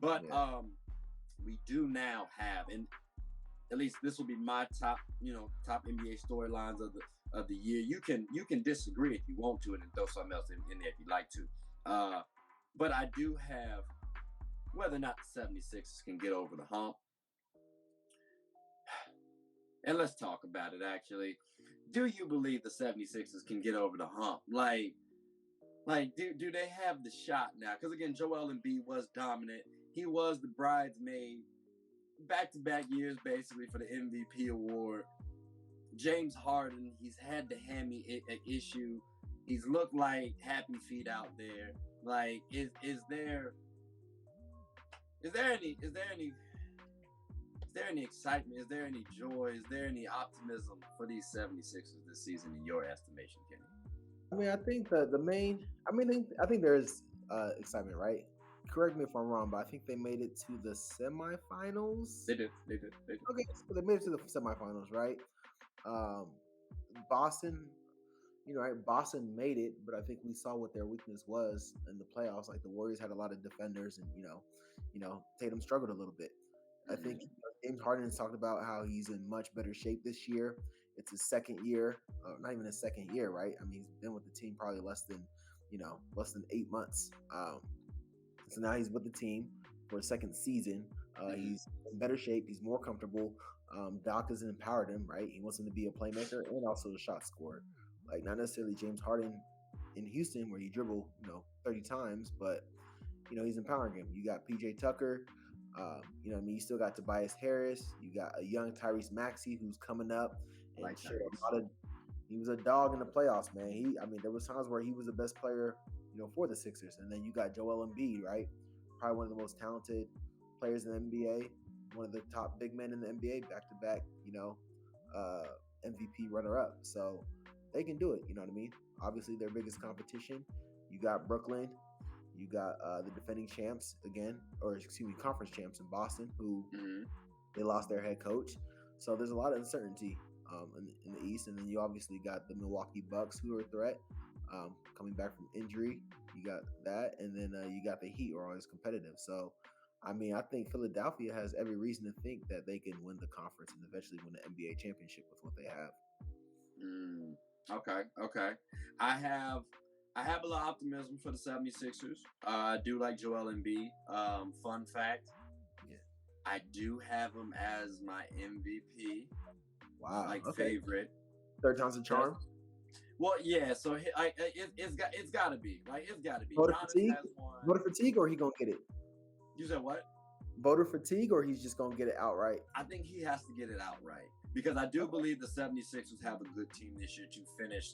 But we do now have, and at least this will be my top NBA storylines of the year. You can disagree if you want to, and then throw something else in there if you'd like to. But I do have whether or not the 76ers can get over the hump. And let's talk about it, actually. Do you believe the 76ers can get over the hump? Like do they have the shot now? Because, again, Joel Embiid was dominant. He was the bridesmaid back-to-back years, basically, for the MVP award. James Harden, he's had the hammy issue. He's looked like happy feet out there. Like, is there any excitement? Is there any joy? Is there any optimism for these 76ers this season in your estimation, Kenny? I mean, I think I think there's excitement, right? Correct me if I'm wrong, but I think they made it to the semifinals. They did. Okay, so they made it to the semifinals, right? Boston, right? Boston made it, but I think we saw what their weakness was in the playoffs. Like the Warriors had a lot of defenders, and Tatum struggled a little bit. I think James Harden has talked about how he's in much better shape this year. It's his second year, not even his second year, right? I mean, he's been with the team probably less than 8 months. So now he's with the team for a second season. He's in better shape. He's more comfortable. Doc has empowered him, right? He wants him to be a playmaker and also a shot scorer. Like, not necessarily James Harden in Houston where he dribbled, 30 times, but, he's empowering him. You got PJ Tucker. You still got Tobias Harris. You got a young Tyrese Maxey who's coming up and he was a dog in the playoffs, man. There was times where he was the best player, for the Sixers. And then you got Joel Embiid, right? Probably one of the most talented players in the NBA, one of the top big men in the NBA, back-to-back, MVP runner-up. So they can do it, you know what I mean? Obviously, their biggest competition, you got Brooklyn. You got the defending champs conference champs in Boston, who they lost their head coach. So there's a lot of uncertainty in the East. And then you obviously got the Milwaukee Bucks, who are a threat, coming back from injury. You got that. And then you got the Heat, who are always competitive. So, I think Philadelphia has every reason to think that they can win the conference and eventually win the NBA championship with what they have. Okay. I have a lot of optimism for the 76ers. I do like Joel Embiid. Fun fact, I do have him as my MVP. Wow. Favorite. Third time's a charm? Well, yeah, so it's got to be. Like, it's got to be. Voter fatigue, or he going to get it? You said what? Voter fatigue, or he's just going to get it outright? I think he has to get it outright. Because I do believe the 76ers have a good team this year to finish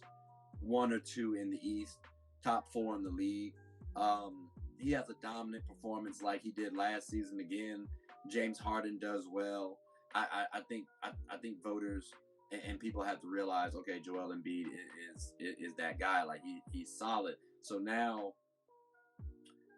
1 or 2 in the East, top 4 in the league. He has a dominant performance like he did last season again. James Harden does well. I think voters and people have to realize, okay, Joel Embiid is that guy. Like, he's solid. So now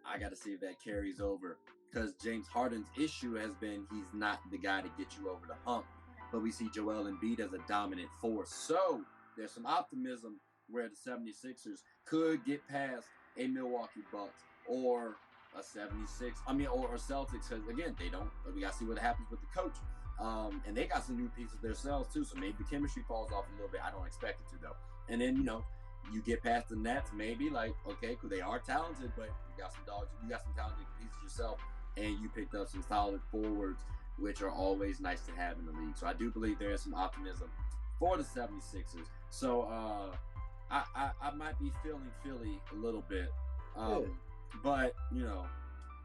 I got to see if that carries over, because James Harden's issue has been he's not the guy to get you over the hump. But we see Joel Embiid as a dominant force. So there's some optimism where the 76ers could get past a Milwaukee Bucks or a or Celtics. Because, again, we got to see what happens with the coach. And they got some new pieces themselves, too. So maybe the chemistry falls off a little bit. I don't expect it to, though. And then, you get past the Nets, maybe, like, okay, because they are talented, but you got some dogs. You got some talented pieces yourself. And you picked up some solid forwards, which are always nice to have in the league. So I do believe there is some optimism for the 76ers. So I might be feeling Philly a little bit. But,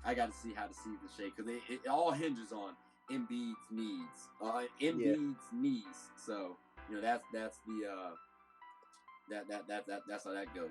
I got to see how the season shake, because it all hinges on Embiid's needs. Knees. So, that's the that's how that goes.